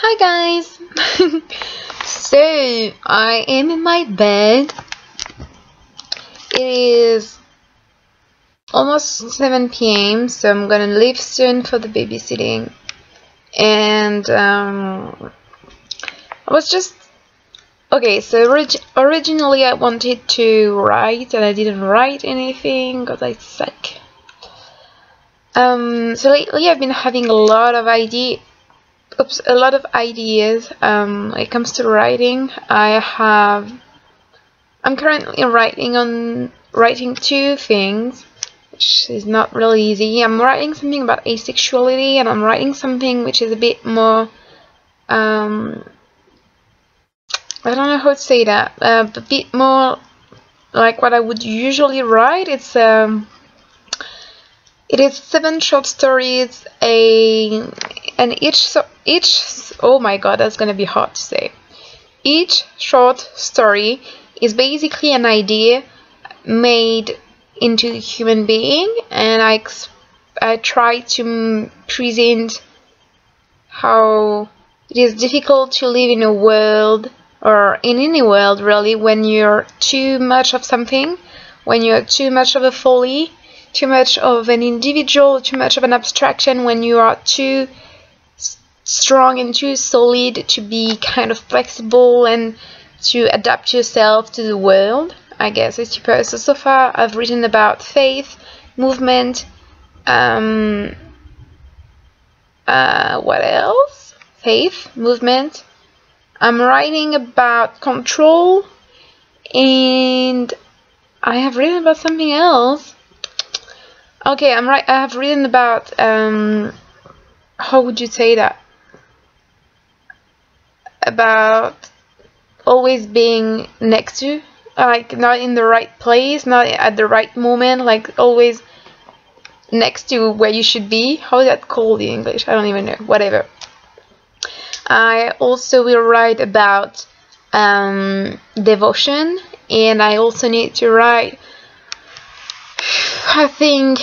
Hi guys! So, I am in my bed. It is almost 7 p.m. so I'm gonna leave soon for the babysitting. And I was just... Okay, so originally I wanted to write and I didn't write anything because I suck. So lately I've been having a lot of ideas when it comes to writing. I'm currently writing two things, which is not really easy. I'm writing something about asexuality, and I'm writing something which is a bit more I don't know how to say that, a bit more like what I would usually write. It is 7 short stories, and each oh my god, that's gonna be hard to say. Each short story is basically an idea made into a human being, and I try to present how it is difficult to live in a world, or in any world really, when you're too much of something, when you're too much of a folly, too much of an individual, too much of an abstraction, when you are too strong and too solid to be kind of flexible and to adapt yourself to the world, I guess, I suppose. So far I've written about faith, movement, what else? Faith, movement. I'm writing about control, and I have written about something else. Okay, I have written about how would you say that? About always being next to, like not in the right place, not at the right moment, like always next to where you should be. How is that called in English? I don't even know. Whatever. I also will write about devotion, and I also need to write, I think,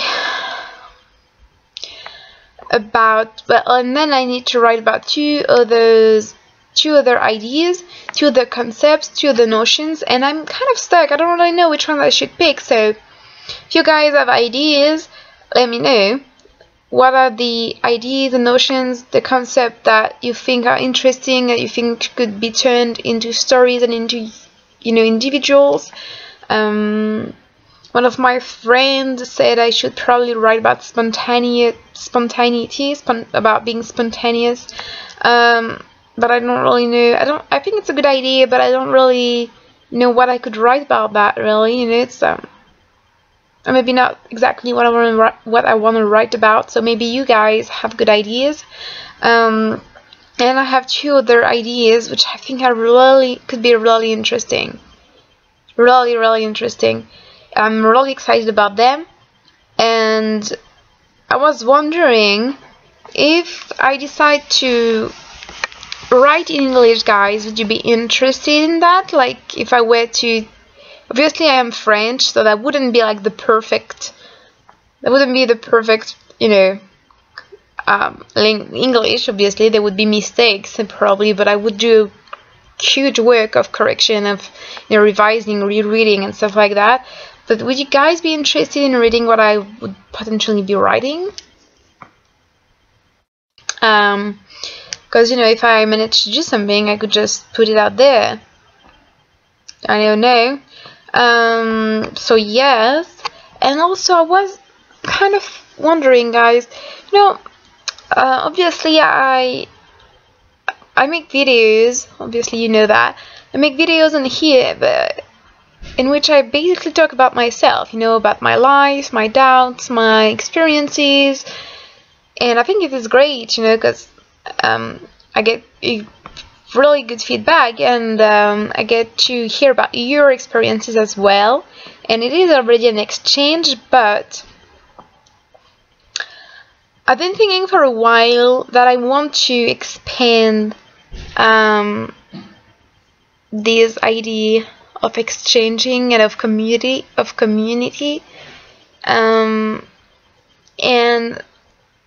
about, well, and then I need to write about two other ideas, 2 other concepts, 2 other notions, and I'm kind of stuck. I don't really know which one I should pick. So if you guys have ideas, let me know. What are the ideas, the notions, the concept that you think are interesting, that you think could be turned into stories and into, individuals? One of my friends said I should probably write about spontaneity, about being spontaneous. But I don't really know. I think it's a good idea, but I don't really know what I could write about that. Really, it's maybe not exactly what I want to write about. So maybe you guys have good ideas. And I have 2 other ideas which I think could be really interesting. Really interesting. I'm really excited about them, and I was wondering if I decide to write in English, guys, would you be interested in that? Like, if I were to, obviously I am French, so that wouldn't be like the perfect English. Obviously there would be mistakes probably, but I would do huge work of correction, of revising, rereading and stuff like that. But would you guys be interested in reading what I would potentially be writing? Because if I manage to do something, I could just put it out there. I don't know. So yes. And also I was kind of wondering, guys, obviously I make videos, obviously you know that. I make videos on here, but in which I basically talk about myself, about my life, my doubts, my experiences, and I think it is great, because I get really good feedback, and I get to hear about your experiences as well, and it is already an exchange. But I've been thinking for a while that I want to expand this idea of exchanging and of community, and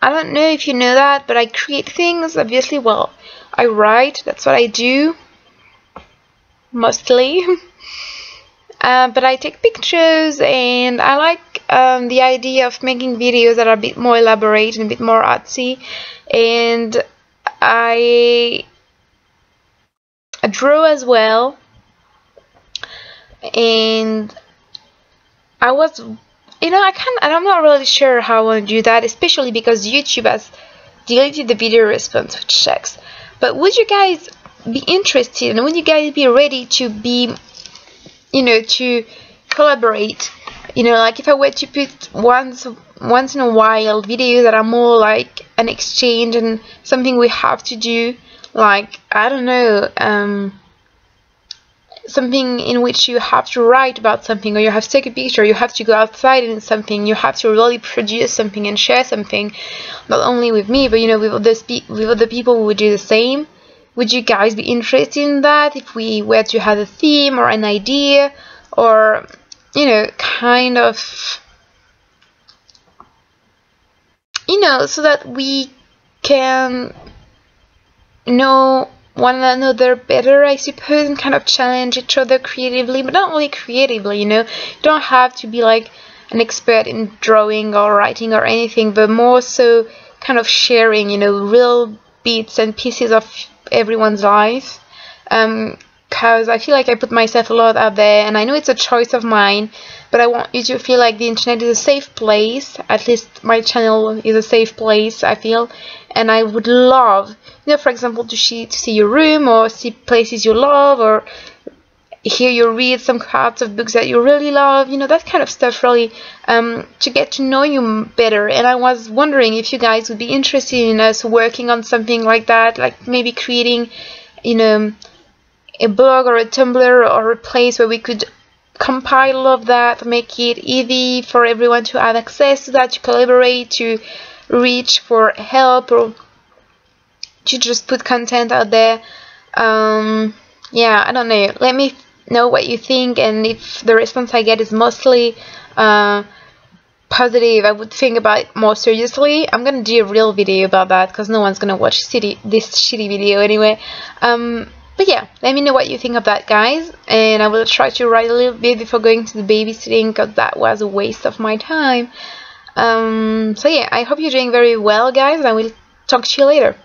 I don't know if you know that, but I create things, obviously. Well, I write, that's what I do, mostly. But I take pictures, and I like the idea of making videos that are a bit more elaborate and a bit more artsy. And I draw as well. And I was, I'm not really sure how I want to do that, especially because YouTube has deleted the video response, which sucks. But would you guys be interested, and would you guys be ready to be, to collaborate? Like if I were to put once in a while videos that are more like an exchange and something we have to do, like, I don't know, something in which you have to write about something, or you have to take a picture, you have to go outside and something, you have to really produce something and share something, not only with me, but with other people who would do the same. Would you guys be interested in that if we were to have a theme or an idea, or kind of, so that we can know one another better, I suppose, and kind of challenge each other creatively, but not only creatively, you don't have to be like an expert in drawing or writing or anything, but more so kind of sharing, real bits and pieces of everyone's life, because I feel like I put myself a lot out there, and I know it's a choice of mine, but I want you to feel like the internet is a safe place. At least my channel is a safe place, I feel. And I would love, for example, to see your room, or see places you love, or hear you read some parts of books that you really love, that kind of stuff, really, to get to know you better. And I was wondering if you guys would be interested in us working on something like that, like maybe creating, a blog or a Tumblr or a place where we could compile all of that, make it easy for everyone to have access to that, to collaborate, to reach for help, or to just put content out there. Yeah, I don't know. Let me know what you think, and if the response I get is mostly positive, I would think about it more seriously. I'm gonna do a real video about that, because no one's gonna watch this shitty video anyway. But yeah, let me know what you think of that, guys, and I will try to write a little bit before going to the babysitting, because that was a waste of my time. So yeah, I hope you're doing very well, guys, and I will talk to you later.